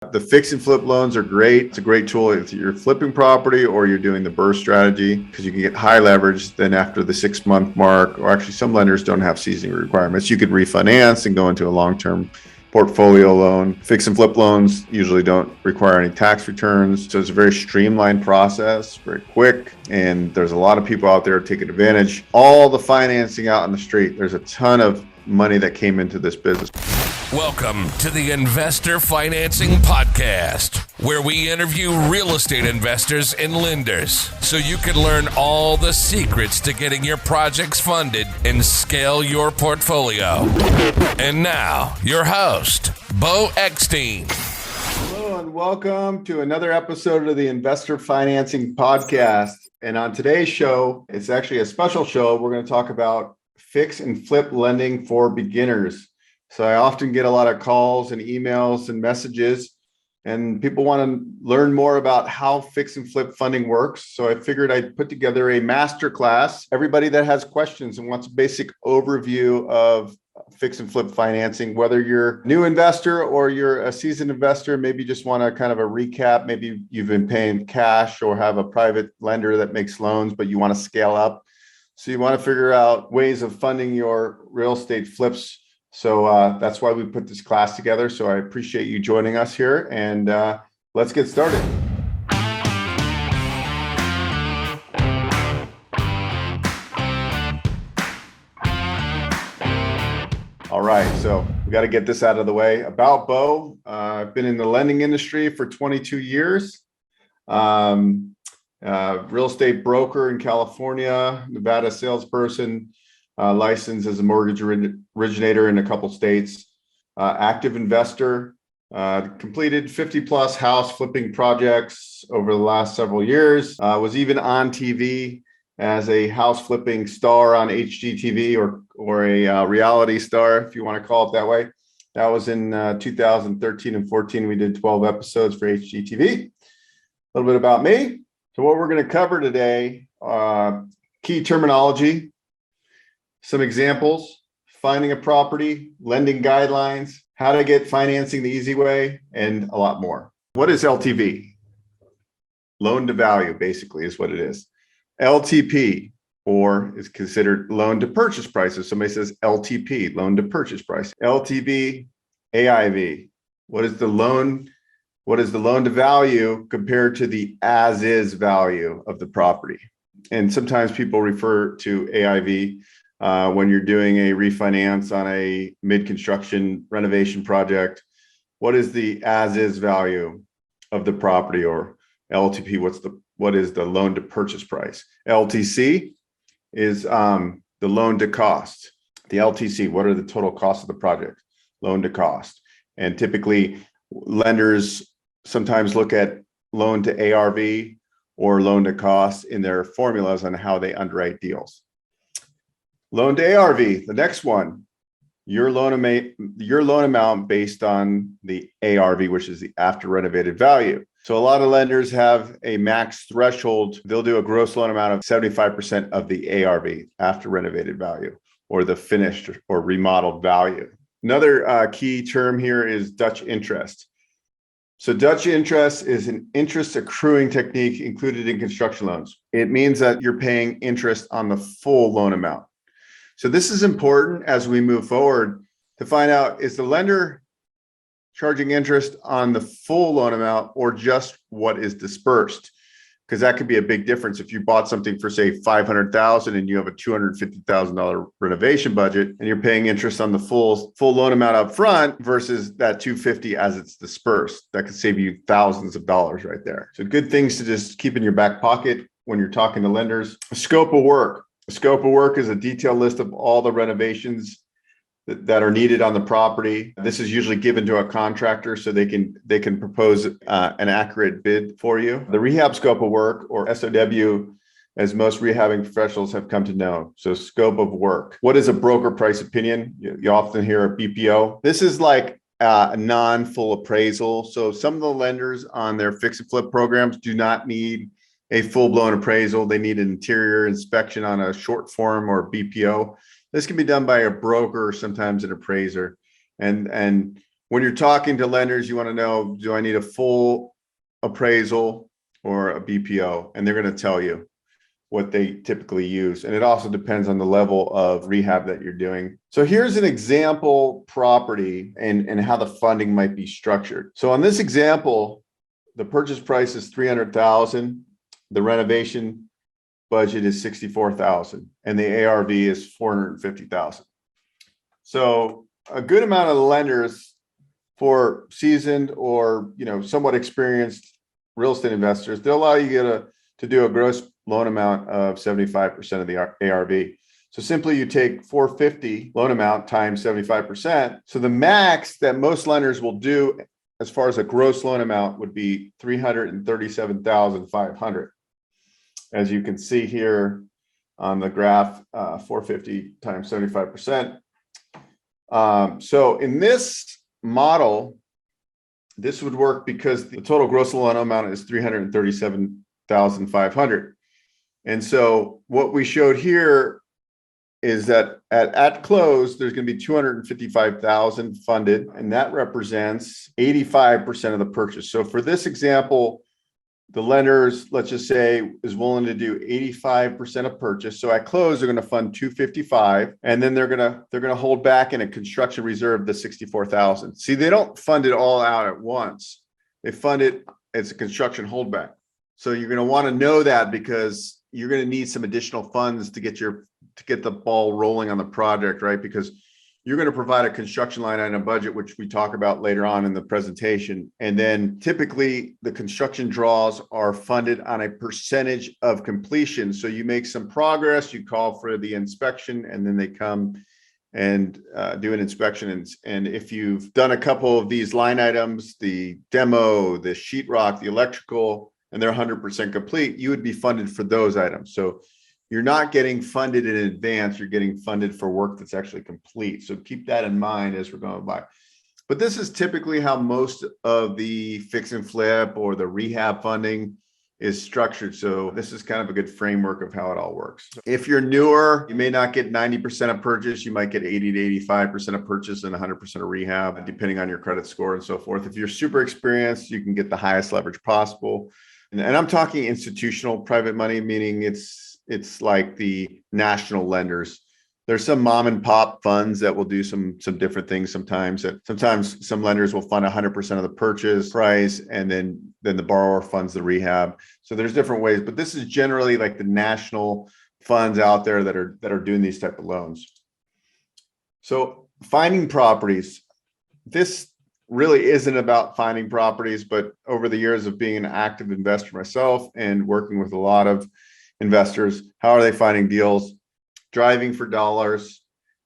The fix and flip loans are great. It's a great tool if you're flipping property or you're doing the burst strategy, because you can get high leverage. Then after the 6-month mark, or actually some lenders don't have seasoning requirements, you could refinance and go into a long-term portfolio loan. Fix and flip loans usually don't require any tax returns. So it's a very streamlined process, very quick. And there's a lot of people out there taking advantage. All the financing out on the street, there's a ton of money that came into this business. Welcome to the Investor Financing Podcast, where we interview real estate investors and lenders so you can learn all the secrets to getting your projects funded and scale your portfolio. And now, your host, Beau Eckstein. Hello and welcome to another episode of the Investor Financing Podcast. And on today's show, it's actually a special show. We're going to talk about fix and flip lending for beginners. So I often get a lot of calls and emails and messages, and people want to learn more about how fix and flip funding works. So I figured I'd put together a masterclass. Everybody that has questions and wants a basic overview of fix and flip financing, whether you're a new investor or you're a seasoned investor, maybe just want a kind of a recap. Maybe you've been paying cash or have a private lender that makes loans, but you want to scale up. So you want to figure out ways of funding your real estate flips. So that's why we put this class together. So I appreciate you joining us here, and let's get started. All right, so we got to get this out of the way. About Beau, I've been in the lending industry for 22 years. Real estate broker in California, Nevada salesperson. Licensed as a mortgage originator in a couple states, active investor, completed 50 plus house flipping projects over the last several years, was even on TV as a house flipping star on HGTV or a reality star, if you want to call it that way. That was in 2013 and 14. We did 12 episodes for HGTV. A little bit about me. So what we're going to cover today, key terminology, some examples, finding a property, lending guidelines, how to get financing the easy way, and a lot more. What is LTV? Loan to value, basically, is what it is. LTP, or is considered loan to purchase price. If somebody says LTP, loan to purchase price. LTV, AIV. What is the loan to value compared to the as is value of the property? And sometimes people refer to AIV when you're doing a refinance on a mid-construction renovation project. What is the as-is value of the property, or LTP? What is the loan to purchase price? LTC is the loan to cost. The LTC, what are the total costs of the project? Loan to cost. And typically, lenders sometimes look at loan to ARV or loan to cost in their formulas on how they underwrite deals. Loan to ARV, the next one, your loan amount based on the ARV, which is the after renovated value. So a lot of lenders have a max threshold. They'll do a gross loan amount of 75% of the ARV, after renovated value, or the finished or remodeled value. Another key term here is Dutch interest. So Dutch interest is an interest accruing technique included in construction loans. It means that you're paying interest on the full loan amount. So this is important as we move forward to find out, is the lender charging interest on the full loan amount or just what is dispersed? Because that could be a big difference. If you bought something for, say, $500,000 and you have a $250,000 renovation budget and you're paying interest on the full loan amount up front versus that $250,000 as it's dispersed, that could save you thousands of dollars right there. So good things to just keep in your back pocket when you're talking to lenders. Scope of work. The scope of work is a detailed list of all the renovations that are needed on the property. This is usually given to a contractor so they can propose an accurate bid for you. The rehab scope of work, or SOW, as most rehabbing professionals have come to know. So scope of work. What is a broker price opinion? You often hear a BPO. This is like a non-full appraisal. So some of the lenders on their fix and flip programs do not need a full-blown appraisal. They need an interior inspection on a short form or BPO. This can be done by a broker or sometimes an appraiser. And when you're talking to lenders, you want to know, do I need a full appraisal or a BPO? And they're going to tell you what they typically use. And it also depends on the level of rehab that you're doing. So here's an example property and how the funding might be structured. So on this example, the purchase price is $300,000. The renovation budget is $64,000 and the ARV is $450,000. So a good amount of the lenders, for seasoned or somewhat experienced real estate investors, they'll allow you to do a gross loan amount of 75% of the ARV. So simply you take 450 loan amount times 75%. So the max that most lenders will do as far as a gross loan amount would be $337,500. As you can see here on the graph, 450 times 75%. So in this model, this would work because the total gross loan amount is $337,500. And so what we showed here is that at close, there's going to be $255,000 funded, and that represents 85% of the purchase. So for this example, the lenders, let's just say, is willing to do 85% of purchase. So at close, they're going to fund 255, and then they're going to hold back in a construction reserve the 64,000. See, they don't fund it all out at once. They fund it as a construction holdback. So you're going to want to know that because you're going to need some additional funds to get the ball rolling on the project, right? Because you're going to provide a construction line item budget, which we talk about later on in the presentation. And then typically the construction draws are funded on a percentage of completion. So you make some progress, you call for the inspection, and then they come and do an inspection. And if you've done a couple of these line items, the demo, the sheetrock, the electrical, and they're 100% complete, you would be funded for those items. So you're not getting funded in advance, you're getting funded for work that's actually complete. So keep that in mind as we're going by. But this is typically how most of the fix and flip or the rehab funding is structured. So this is kind of a good framework of how it all works. If you're newer, you may not get 90% of purchase, you might get 80 to 85% of purchase and 100% of rehab, depending on your credit score and so forth. If you're super experienced, you can get the highest leverage possible. And I'm talking institutional private money, meaning it's like the national lenders. There's some mom and pop funds that will do some different things sometimes. Sometimes some lenders will fund 100% of the purchase price, and then the borrower funds the rehab. So there's different ways, but this is generally like the national funds out there that are doing these type of loans. So finding properties, this really isn't about finding properties, but over the years of being an active investor myself and working with a lot of investors, how are they finding deals? Driving for dollars,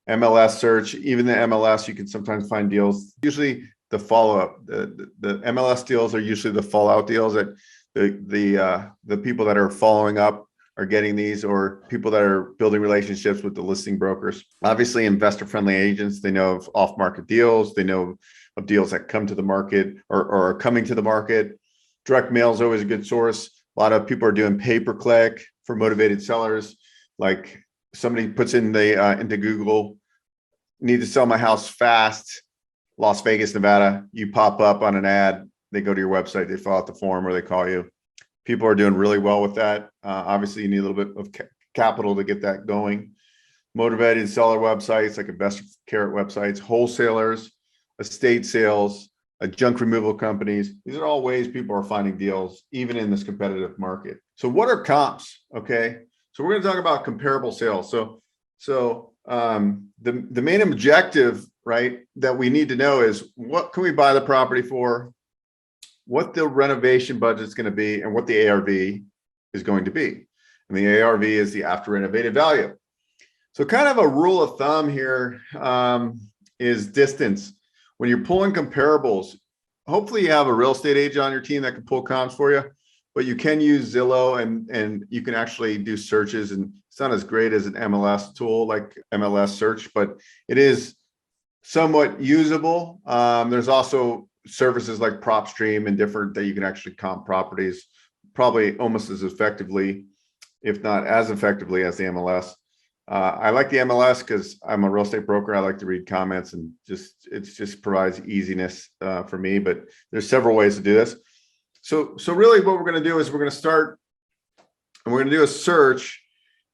MLS search. Even the MLS, you can sometimes find deals. Usually the follow-up, the MLS deals are usually the fallout deals that the people that are following up are getting these, or people that are building relationships with the listing brokers. Obviously, investor-friendly agents, they know of off-market deals. They know of deals that come to the market or are coming to the market. Direct mail is always a good source. A lot of people are doing pay-per-click for motivated sellers. Like somebody puts in into Google, need to sell my house fast, Las Vegas, Nevada. You pop up on an ad. They go to your website, they fill out the form, or they call you. People are doing really well with that. Obviously, you need a little bit of capital to get that going. Motivated seller websites like Investor Carrot websites, wholesalers, estate sales, junk removal companies. These are all ways people are finding deals, even in this competitive market. So what are comps? Okay. So we're going to talk about comparable sales. So the main objective, right, that we need to know is what can we buy the property for, what the renovation budget is going to be, and what the ARV is going to be. And the ARV is the after renovated value. So kind of a rule of thumb here is distance. When you're pulling comparables, hopefully you have a real estate agent on your team that can pull comps for you, but you can use Zillow and you can actually do searches, and it's not as great as an MLS tool like MLS search, but it is somewhat usable. There's also services like PropStream and different that you can actually comp properties probably almost as effectively, if not as effectively as the MLS. I like the MLS because I'm a real estate broker. I like to read comments and it just provides easiness for me. But there's several ways to do this. So really, what we're going to do is we're going to start and we're going to do a search,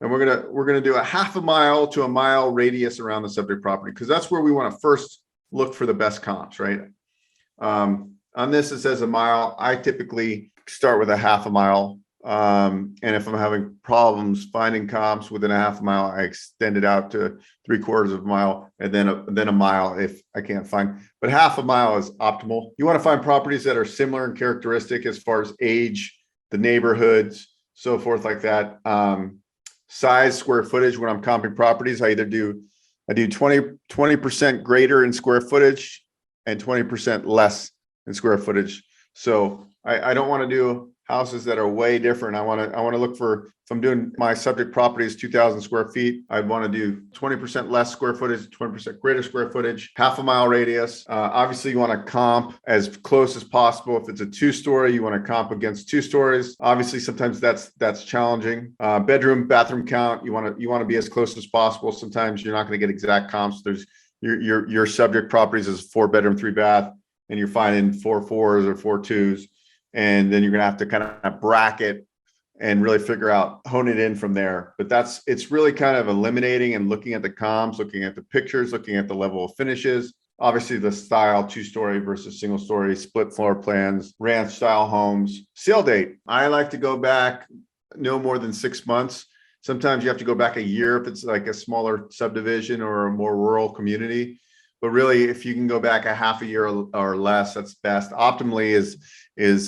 and we're going to do a half a mile to a mile radius around the subject property, because that's where we want to first look for the best comps, right? On this, it says a mile. I typically start with a half a mile. And if I'm having problems finding comps within a half a mile, I extend it out to 3/4 of a mile, and then a mile if I can't find. But half a mile is optimal. You want to find properties that are similar in characteristic as far as age, the neighborhoods, so forth like that. Size, square footage. When I'm comping properties, I do 20% greater in square footage and 20% less in square footage. So I don't want to do houses that are way different. I want to look for, if I'm doing my subject property is 2,000 square feet, I'd want to do 20% less square footage, 20% greater square footage, half a mile radius. Obviously, you want to comp as close as possible. If it's a 2-story, you want to comp against 2 stories. Obviously, sometimes that's challenging. Bedroom, bathroom count, you want to be as close as possible. Sometimes you're not going to get exact comps. There's your subject properties is 4-bedroom, 3-bath, and you're finding 4 4s or 4 2s. And then you're going to have to kind of bracket and really hone it in from there. But it's really kind of eliminating and looking at the comps, looking at the pictures, looking at the level of finishes, obviously the style, 2-story versus single story, split floor plans, ranch style homes, sale date. I like to go back no more than 6 months. Sometimes you have to go back a year if it's like a smaller subdivision or a more rural community. But really, if you can go back a half a year or less, that's best. Optimally is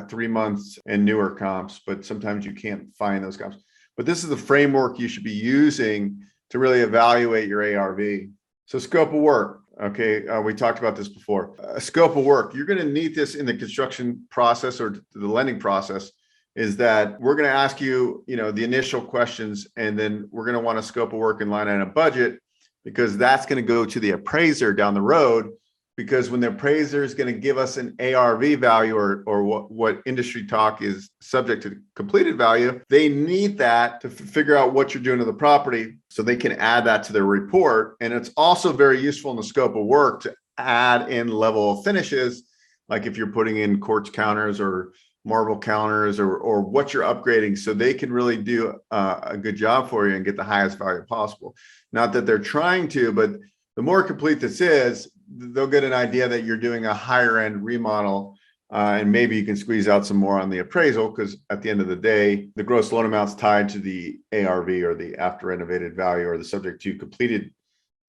3 months and newer comps, but sometimes you can't find those comps. But this is the framework you should be using to really evaluate your ARV. So scope of work. Okay, we talked about this before. Scope of work. You're going to need this in the construction process or the lending process. Is that we're going to ask you, the initial questions, and then we're going to want a scope of work and line item budget, because that's going to go to the appraiser down the road. Because when the appraiser is going to give us an ARV value or what industry talk is subject to completed value, they need that to figure out what you're doing to the property so they can add that to their report. And it's also very useful in the scope of work to add in level of finishes, like if you're putting in quartz counters or marble counters or what you're upgrading, so they can really do a good job for you and get the highest value possible. Not that they're trying to, but the more complete this is, they'll get an idea that you're doing a higher end remodel, and maybe you can squeeze out some more on the appraisal, because at the end of the day, the gross loan amount's tied to the ARV or the after renovated value or the subject to completed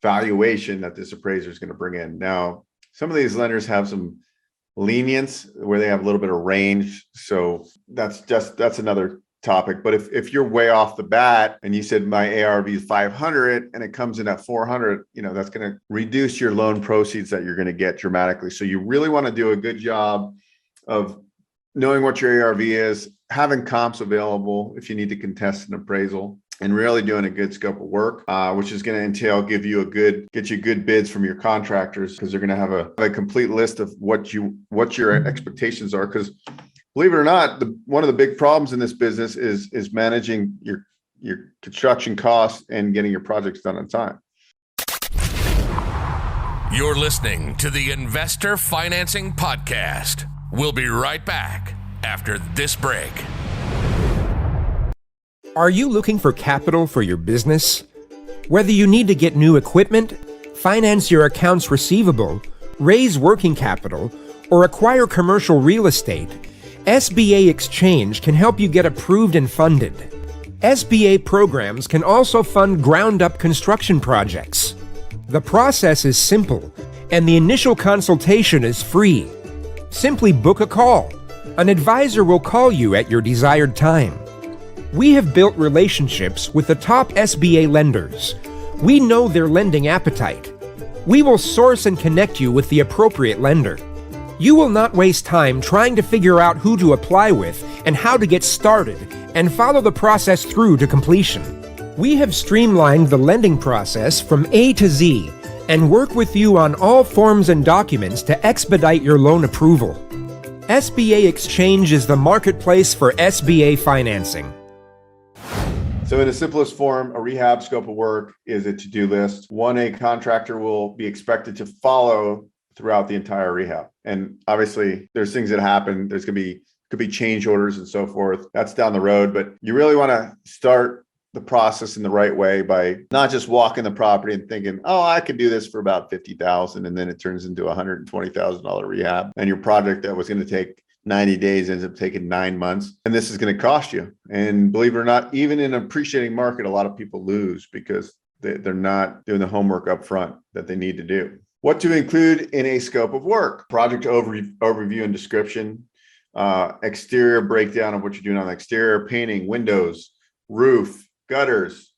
valuation that this appraiser is going to bring in. Now, some of these lenders have some lenience where they have a little bit of range. So that's another topic. But if you're way off the bat and you said my ARV is 500 and it comes in at 400, that's going to reduce your loan proceeds that you're going to get dramatically. So you really want to do a good job of knowing what your ARV is, having comps available if you need to contest an appraisal, and really doing a good scope of work, which is going to entail get you good bids from your contractors, because they're going to have a complete list of what your expectations are. Because believe it or not, one of the big problems in this business is managing your construction costs and getting your projects done on time. You're listening to the Investor Financing Podcast. We'll be right back after this break. Are you looking for capital for your business? Whether you need to get new equipment, finance your accounts receivable, raise working capital, or acquire commercial real estate, SBA Exchange can help you get approved and funded. SBA programs can also fund ground-up construction projects. The process is simple, and the initial consultation is free. Simply book a call. An advisor will call you at your desired time. We have built relationships with the top SBA lenders. We know their lending appetite. We will source and connect you with the appropriate lender. You will not waste time trying to figure out who to apply with and how to get started, and follow the process through to completion. We have streamlined the lending process from A to Z and work with you on all forms and documents to expedite your loan approval. SBA Exchange is the marketplace for SBA financing. So in the simplest form, a rehab scope of work is a to-do list. One, a contractor will be expected to follow throughout the entire rehab. And obviously there's things that happen. Could be change orders and so forth. That's down the road, but you really want to start the process in the right way by not just walking the property and thinking, oh, I could do this for about $50,000. And then it turns into a $120,000 rehab. And your project that was going to take 90 days ends up taking 9 months. And this is going to cost you. And believe it or not, even in an appreciating market, a lot of people lose because they're not doing the homework up front that they need to do. What to include in a scope of work: project overview and description, exterior breakdown of what you're doing on the exterior, painting, windows, roof, gutters,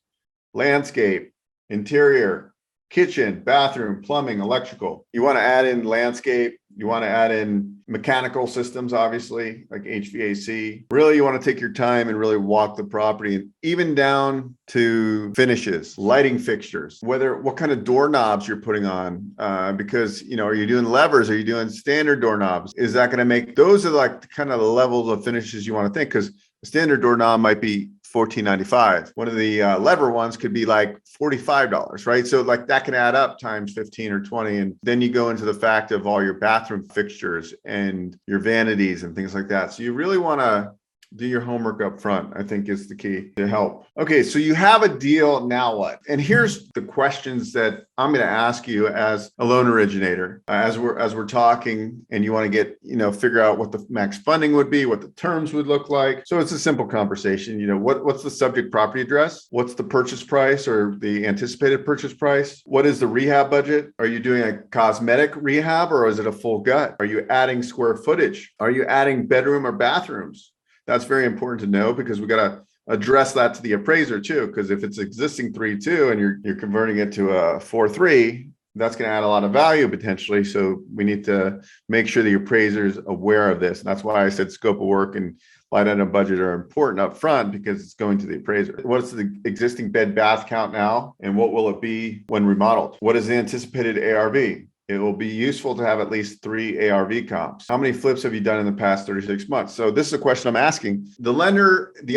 landscape, interior, kitchen, bathroom, plumbing, electrical. You want to add in landscape. You want to add in mechanical systems, obviously, like HVAC. Really, you want to take your time and really walk the property, and even down to finishes, lighting fixtures, what kind of doorknobs you're putting on, because, are you doing levers? Are you doing standard doorknobs? Is that going to make, those are like kind of the levels of finishes you want to think, because a standard doorknob might be $14.95. One of the lever ones could be like $45, right? So like that can add up times 15 or 20. And then you go into the fact of all your bathroom fixtures and your vanities and things like that. So you really want to do your homework up front, I think, is the key to help. Okay, so you have a deal, now what? And here's the questions that I'm going to ask you as a loan originator, as we're talking, and you want to get, figure out what the max funding would be, what the terms would look like. So it's a simple conversation. What's the subject property address? What's the purchase price or the anticipated purchase price? What is the rehab budget? Are you doing a cosmetic rehab or is it a full gut? Are you adding square footage? Are you adding bedroom or bathrooms? That's very important to know, because we got to address that to the appraiser too. Because if it's existing 3.2 and you're converting it to a 4.3, that's going to add a lot of value potentially. So we need to make sure the appraiser is aware of this. And that's why I said scope of work and line item budget are important up front, because it's going to the appraiser. What's the existing bed bath count now? And what will it be when remodeled? What is the anticipated ARV? It will be useful to have at least 3 ARV comps. How many flips have you done in the past 36 months? So this is a question I'm asking. The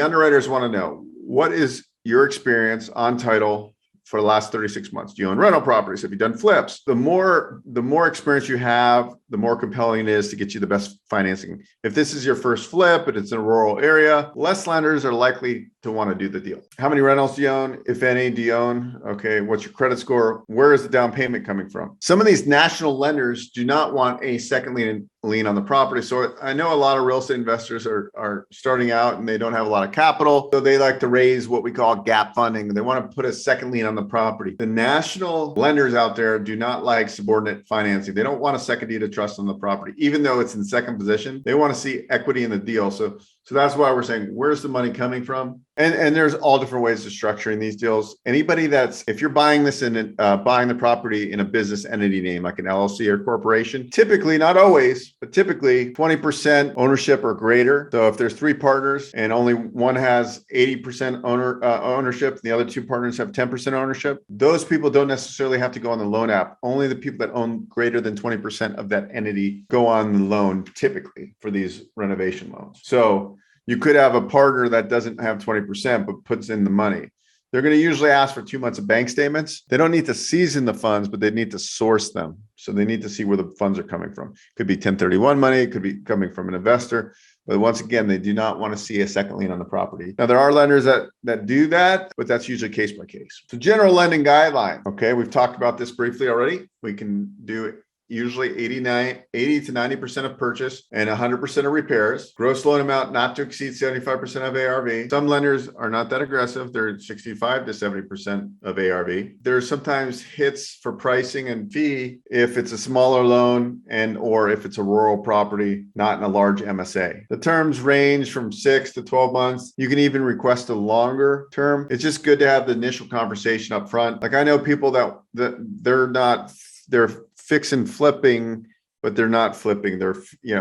underwriters want to know, what is your experience on title for the last 36 months? Do you own rental properties? Have you done flips? The more experience you have, the more compelling it is to get you the best financing. If this is your first flip and it's in a rural area, less lenders are likely to want to do the deal. How many rentals do you own? If any, do you own? Okay, what's your credit score? Where is the down payment coming from? Some of these national lenders do not want a second lien on the property. So I know a lot of real estate investors are starting out and they don't have a lot of capital. So they like to raise what we call gap funding. They want to put a second lien on the property. The national lenders out there do not like subordinate financing. They don't want a second deed of trust on the property, even though it's in second position. They want to see equity in the deal. So that's why we're saying, where's the money coming from? And there's all different ways of structuring these deals. Anybody if you're buying this buying the property in a business entity name, like an LLC or corporation, typically, not always, but typically 20% ownership or greater. So if there's 3 partners and only one has 80% ownership, and the other 2 partners have 10% ownership, those people don't necessarily have to go on the loan app. Only the people that own greater than 20% of that entity go on the loan, typically, for these renovation loans. So you could have a partner that doesn't have 20%, but puts in the money. They're going to usually ask for 2 months of bank statements. They don't need to season the funds, but they need to source them. So they need to see where the funds are coming from. Could be 1031 money. It could be coming from an investor. But once again, they do not want to see a second lien on the property. Now, there are lenders that do that, but that's usually case by case. So general lending guideline. Okay, we've talked about this briefly already. We can do it. Usually 80 to 90% of purchase and 100% of repairs. Gross loan amount not to exceed 75% of ARV. Some lenders are not that aggressive. They're 65 to 70% of ARV. There's sometimes hits for pricing and fee if it's a smaller loan or if it's a rural property, not in a large MSA. The terms range from 6 to 12 months. You can even request a longer term. It's just good to have the initial conversation up front. Like I know people that they're fixing flipping, but they're not flipping. They're,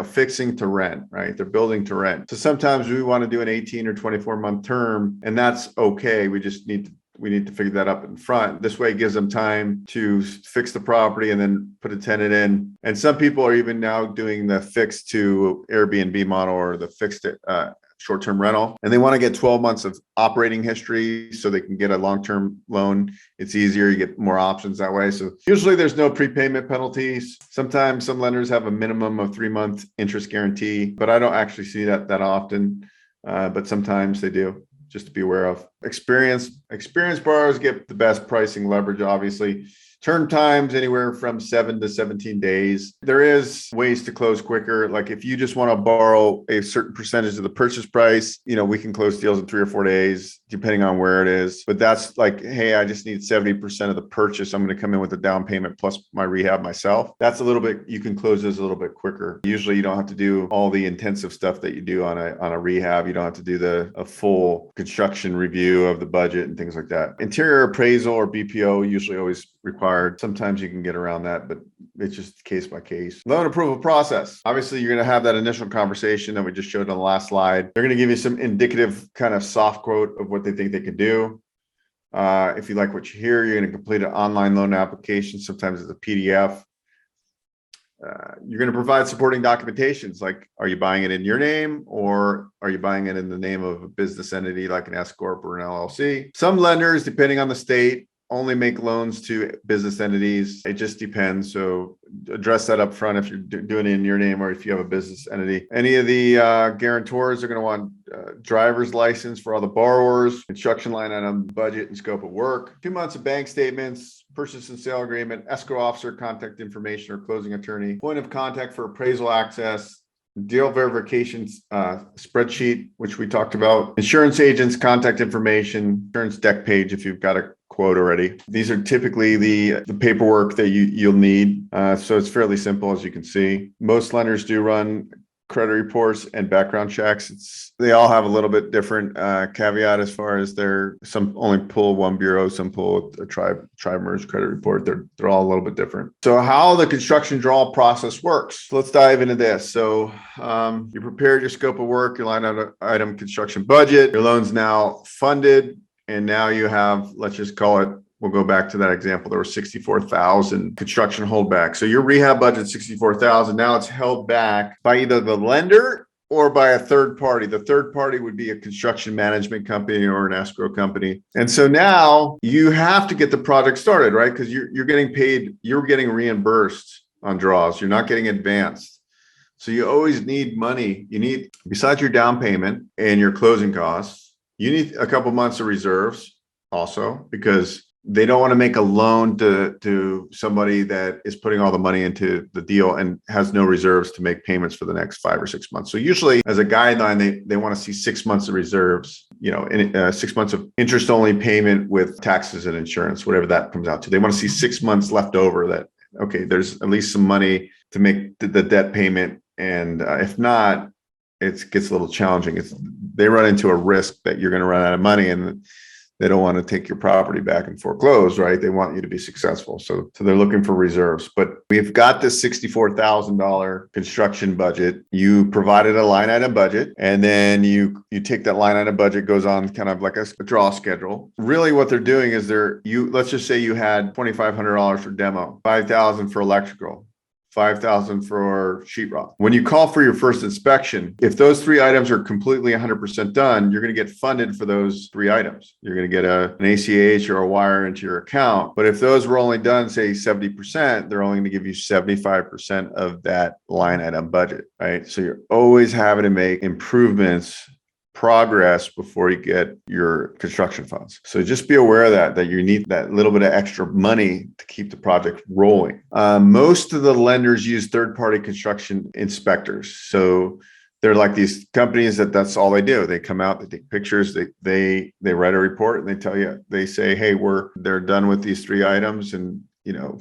fixing to rent, right? They're building to rent. So sometimes we want to do an 18 or 24-month term, and that's okay. We need to figure that up in front. This way it gives them time to fix the property and then put a tenant in. And some people are even now doing the fixed to Airbnb model or the fixed short-term rental, and they want to get 12 months of operating history so they can get a long-term loan. It's easier. You get more options that way. So usually there's no prepayment penalties. Sometimes some lenders have a minimum of 3-month interest guarantee, but I don't actually see that often. But sometimes they do, just to be aware of. Experienced borrowers get the best pricing leverage, obviously. Turn times anywhere from 7 to 17 days. There is ways to close quicker. Like if you just want to borrow a certain percentage of the purchase price, we can close deals in 3 or 4 days, depending on where it is. But that's like, hey, I just need 70% of the purchase. I'm going to come in with a down payment plus my rehab myself. That's a little bit, you can close those a little bit quicker. Usually you don't have to do all the intensive stuff that you do on a rehab. You don't have to do a full construction review of the budget and things like that. Interior appraisal or BPO usually always required. Sometimes you can get around that, but it's just case by case. Loan approval process. Obviously, you're going to have that initial conversation that we just showed on the last slide. They're going to give you some indicative kind of soft quote of what they think they can do. If you like what you hear, you're going to complete an online loan application. Sometimes it's a PDF. You're going to provide supporting documentations, like, are you buying it in your name or are you buying it in the name of a business entity like an S Corp or an LLC? Some lenders, depending on the state, only make loans to business entities. It just depends. So address that up front if you're doing it in your name or if you have a business entity. Any of the guarantors are going to want driver's license for all the borrowers, construction line item, budget and scope of work, 2 months of bank statements, purchase and sale agreement, escrow officer contact information or closing attorney, point of contact for appraisal access, deal verification spreadsheet, which we talked about, insurance agents, contact information, insurance deck page if you've got a quote already. These are typically the paperwork that you'll need. So it's fairly simple, as you can see. Most lenders do run credit reports and background checks. They all have a little bit different caveat as far as some only pull one bureau, some pull a tri-merge credit report. They're all a little bit different. So how the construction draw process works. So let's dive into this. So you prepared your scope of work, your line item construction budget, your loan's now funded. And now you have, let's just call it, we'll go back to that example. There was 64,000 construction holdback. So your rehab budget, 64,000. Now it's held back by either the lender or by a third party. The third party would be a construction management company or an escrow company. And so now you have to get the project started, right? Because you're getting paid, you're getting reimbursed on draws. You're not getting advanced. So you always need money. You need, besides your down payment and your closing costs, you need a couple months of reserves also, because they don't want to make a loan to somebody that is putting all the money into the deal and has no reserves to make payments for the next 5 or 6 months. So usually as a guideline, they want to see 6 months of reserves, 6 months of interest only payment with taxes and insurance, whatever that comes out to. They want to see 6 months left over that, okay, there's at least some money to make the debt payment. And if not, it gets a little challenging. They run into a risk that you're going to run out of money and they don't want to take your property back and foreclose, right? They want you to be successful. So they're looking for reserves. But we've got this $64,000 construction budget. You provided a line item budget, and then you take that line item budget, goes on kind of like a draw schedule. Really what they're doing is let's just say you had $2,500 for demo, $5,000 for electrical, $5,000 for sheetrock. When you call for your first inspection, if those 3 items are completely 100% done, you're going to get funded for those 3 items. You're going to get an ACH or a wire into your account. But if those were only done, say 70%, they're only going to give you 75% of that line item budget, right? So you're always having to make improvements, progress before you get your construction funds. So just be aware of that you need that little bit of extra money to keep the project rolling. Most of the lenders use third-party construction inspectors. So they're like these companies that's all they do. They come out, they take pictures, they write a report, and they tell you, they say, hey, they're done with these 3 items, and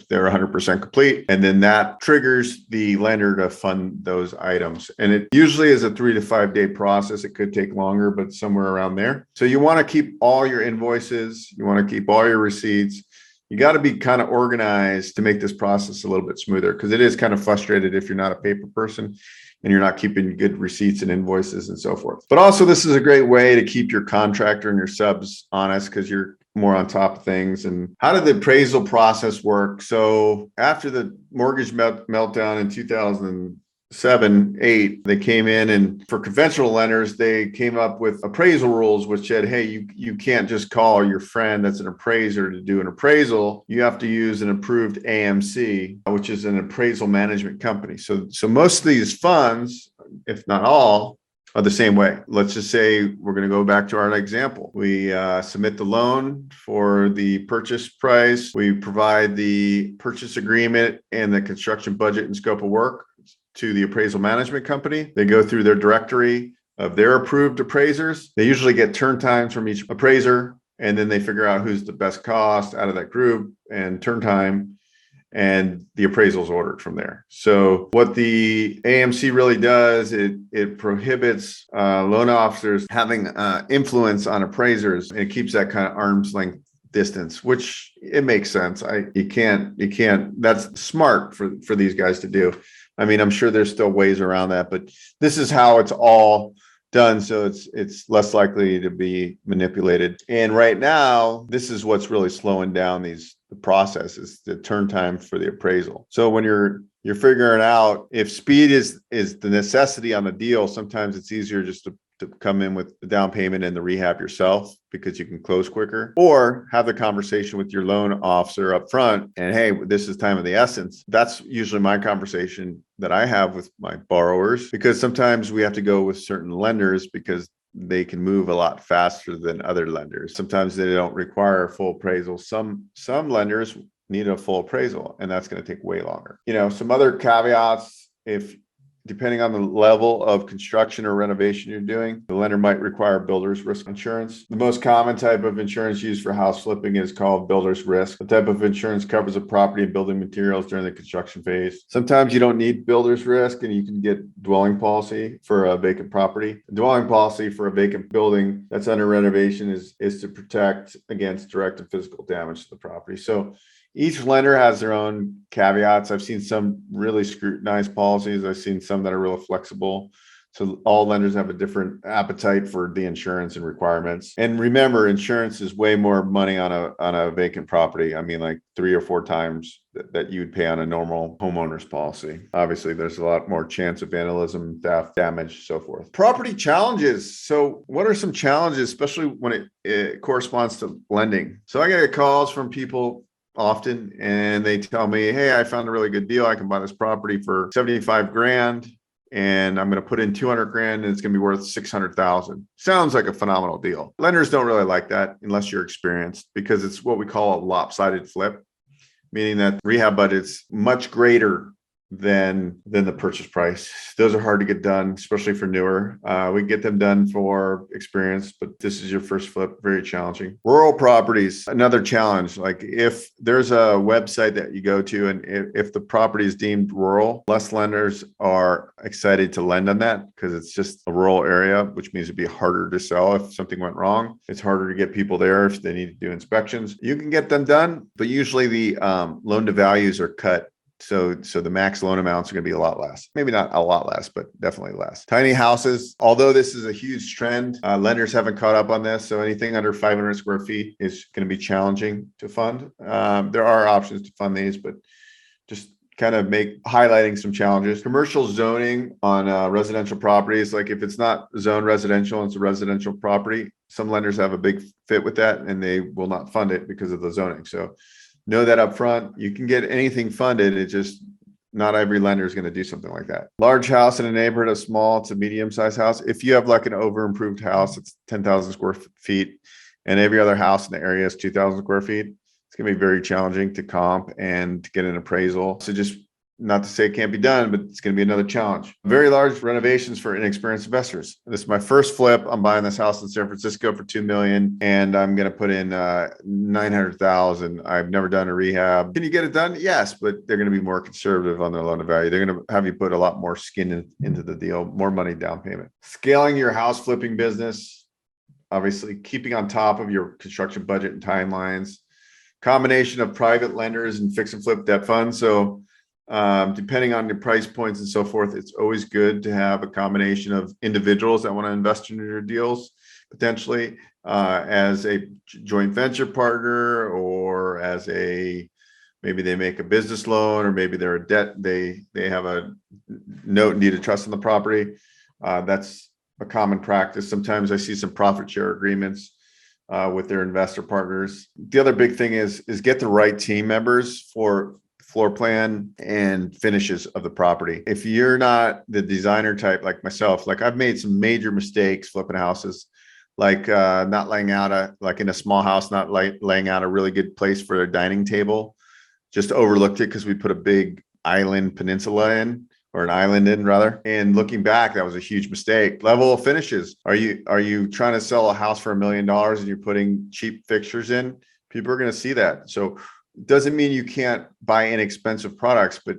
they're 100% complete. And then that triggers the lender to fund those items. And it usually is a 3 to 5 day process. It could take longer, but somewhere around there. So you want to keep all your invoices. You want to keep all your receipts. You got to be kind of organized to make this process a little bit smoother, because it is kind of frustrated if you're not a paper person and you're not keeping good receipts and invoices and so forth. But also, this is a great way to keep your contractor and your subs honest, because you're more on top of things. And how did the appraisal process work? So after the mortgage meltdown in 7, 8, they came in, and for conventional lenders, they came up with appraisal rules, which said, hey, you can't just call your friend that's an appraiser to do an appraisal. You have to use an approved AMC, which is an appraisal management company. So most of these funds, if not all, are the same way. Let's just say we're going to go back to our example. We submit the loan for the purchase price. We provide the purchase agreement and the construction budget and scope of work to the appraisal management company. They go through their directory of their approved appraisers. They usually get turn times from each appraiser, and then they figure out who's the best cost out of that group and turn time, and the appraisal is ordered from there. So what the AMC really does, it prohibits loan officers having influence on appraisers, and it keeps that kind of arm's length distance, which it makes sense. You can't, that's smart for these guys to do. I mean, I'm sure there's still ways around that, but this is how it's all done. So it's less likely to be manipulated. And right now, this is what's really slowing down the process, is the turn time for the appraisal. So when you're figuring out if speed is the necessity on the deal, sometimes it's easier just to come in with the down payment and the rehab yourself, because you can close quicker, or have the conversation with your loan officer up front and, hey, this is time of the essence. That's usually my conversation that I have with my borrowers, because sometimes we have to go with certain lenders because they can move a lot faster than other lenders. Sometimes they don't require a full appraisal. Some lenders need a full appraisal, and that's going to take way longer. Some other caveats, depending on the level of construction or renovation you're doing, the lender might require builder's risk insurance. The most common type of insurance used for house flipping is called builder's risk. The type of insurance covers the property and building materials during the construction phase. Sometimes you don't need builder's risk, and you can get dwelling policy for a vacant property. A dwelling policy for a vacant building that's under renovation is to protect against direct and physical damage to the property. So each lender has their own caveats. I've seen some really scrutinized policies. I've seen some that are real flexible. So all lenders have a different appetite for the insurance and requirements. And remember, insurance is way more money on a vacant property. I mean, like 3 or 4 times that you would pay on a normal homeowner's policy. Obviously, there's a lot more chance of vandalism, theft, damage, so forth. Property challenges. So what are some challenges, especially when it corresponds to lending? So I get calls from people often, and they tell me, hey, I found a really good deal. I can buy this property for 75 grand, and I'm going to put in 200 grand, and it's going to be worth 600,000. Sounds like a phenomenal deal. Lenders don't really like that unless you're experienced, because it's what we call a lopsided flip, meaning that rehab budget's much greater than the purchase price. Those are hard to get done, especially for newer. We get them done for experience, but this is your first flip, very challenging. Rural properties, another challenge. Like if there's a website that you go to, and if the property is deemed rural, less lenders are excited to lend on that, because it's just a rural area, which means it'd be harder to sell if something went wrong. It's harder to get people there if they need to do inspections. You can get them done, but usually the loan to values are cut. So the max loan amounts are going to be a lot less. Maybe not a lot less, but definitely less. Tiny houses, although this is a huge trend, lenders haven't caught up on this. So anything under 500 square feet is going to be challenging to fund. There are options to fund these, but just kind of highlighting some challenges. Commercial zoning on residential properties, like if it's not zoned residential and it's a residential property, some lenders have a big fit with that, and they will not fund it because of the zoning. So know that up front. You can get anything funded. It's just not every lender is going to do something like that. Large house in a neighborhood, a small to medium-sized house. If you have like an over-improved house, it's 10,000 square feet, and every other house in the area is 2,000 square feet, it's going to be very challenging to comp and to get an appraisal. So just not to say it can't be done, but it's going to be another challenge. Very large renovations for inexperienced investors. This is my first flip. I'm buying this house in San Francisco for $2 million, and I'm going to put in $900,000. I've never done a rehab. Can you get it done? Yes, but they're going to be more conservative on their loan to value. They're going to have you put a lot more skin into the deal, more money down payment. Scaling your house flipping business, obviously keeping on top of your construction budget and timelines. Combination of private lenders and fix and flip debt funds. So depending on your price points and so forth, it's always good to have a combination of individuals that want to invest in your deals, potentially as a joint venture partner, or as maybe maybe they make a business loan, or maybe they're a debt, they have a note and deed of trust on the property. That's a common practice. Sometimes I see some profit share agreements with their investor partners. The other big thing is get the right team members for floor plan and finishes of the property. If you're not the designer type like myself, like I've made some major mistakes flipping houses, like not laying out like in a small house, not laying out a really good place for a dining table. Just overlooked it because we put a big peninsula in, or an island in rather. And looking back, that was a huge mistake. Level of finishes. Are you trying to sell a house for $1 million and you're putting cheap fixtures in? People are going to see that. So it doesn't mean you can't buy inexpensive products, but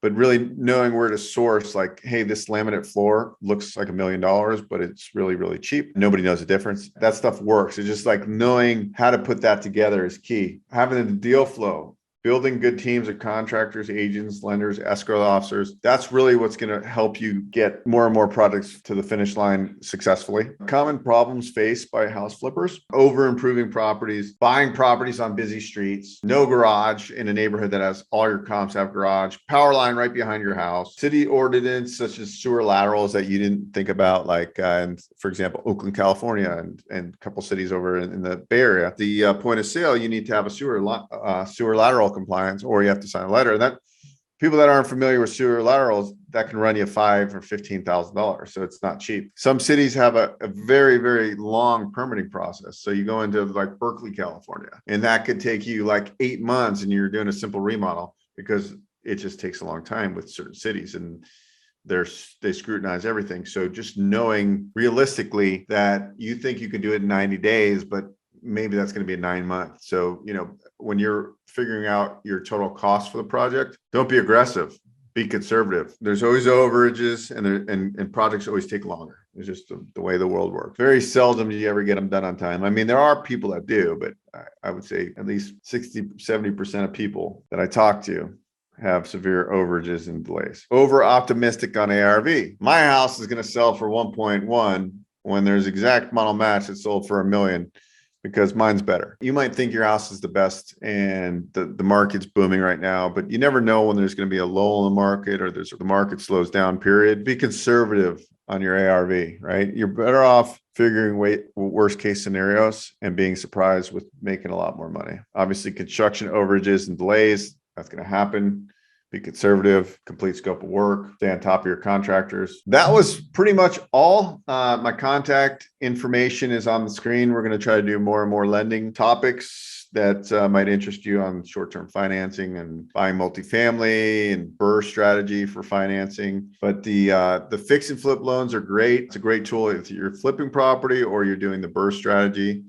really knowing where to source, like, hey, this laminate floor looks like $1 million, but it's really, really cheap. Nobody knows the difference. That stuff works. It's just like knowing how to put that together is key. Having the deal flow, building good teams of contractors, agents, lenders, escrow officers. That's really what's going to help you get more and more products to the finish line successfully. Common problems faced by house flippers: over improving properties, buying properties on busy streets, no garage in a neighborhood that has all your comps have garage, power line right behind your house, city ordinance such as sewer laterals that you didn't think about, like and for example, Oakland, California, and a couple cities over in the Bay Area. The point of sale, you need to have a sewer lateral compliance, or you have to sign a letter. And that people that aren't familiar with sewer laterals, that can run you $5,000 or $15,000. So it's not cheap. Some cities have a very, very long permitting process. So you go into like Berkeley, California, and that could take you like 8 months, and you're doing a simple remodel, because it just takes a long time with certain cities, and they scrutinize everything. So just knowing realistically that you think you can do it in 90 days, but maybe that's going to be 9 months. So, when you're figuring out your total cost for the project, don't be aggressive, be conservative. There's always overages, and projects always take longer. It's just the way the world works. Very seldom do you ever get them done on time. I mean, there are people that do, but I would say at least 60-70% of people that I talk to have severe overages and delays. Over optimistic on ARV. My house is going to sell for 1.1 when there's exact model match that sold for $1 million, because mine's better. You might think your house is the best and the market's booming right now, but you never know when there's going to be a lull in the market, or the market slows down, period. Be conservative on your ARV, right? You're better off figuring worst case scenarios and being surprised with making a lot more money. Obviously, construction overages and delays, that's going to happen. Be conservative, complete scope of work, stay on top of your contractors. That was pretty much all. My contact information is on the screen. We're going to try to do more and more lending topics that might interest you on short-term financing and buying multifamily and BRRRR strategy for financing. But the fix and flip loans are great. It's a great tool if you're flipping property or you're doing the BRRRR strategy,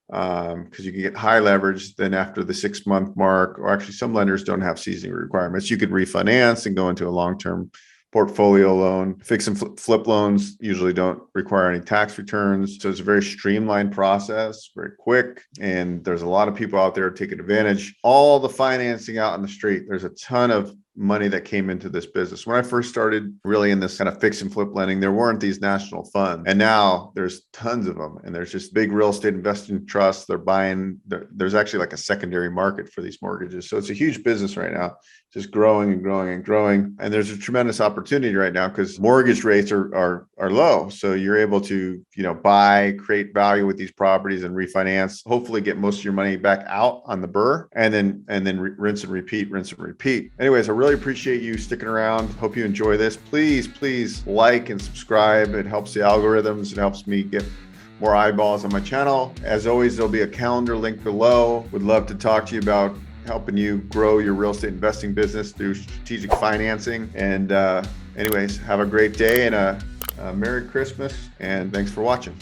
because you can get high leverage. Then after the 6-month mark, or actually some lenders don't have seasoning requirements, you could refinance and go into a long-term portfolio loan. Fix and flip loans usually don't require any tax returns. So it's a very streamlined process, very quick. And there's a lot of people out there taking advantage. All the financing out on the street, there's a ton of money that came into this business. When I first started really in this kind of fix and flip lending, there weren't these national funds. And now there's tons of them. And there's just big real estate investing trusts. They're buying, there's actually like a secondary market for these mortgages. So it's a huge business right now, just growing and growing and growing. And there's a tremendous opportunity right now because mortgage rates are low. So you're able to, buy, create value with these properties and refinance, hopefully get most of your money back out on the BRRRR, and then rinse and repeat. Anyways, I really appreciate you sticking around. Hope you enjoy this. Please like and subscribe. It helps the algorithms. It helps me get more eyeballs on my channel. As always, there'll be a calendar link below. Would love to talk to you about helping you grow your real estate investing business through strategic financing. And anyways, have a great day and a Merry Christmas, and thanks for watching.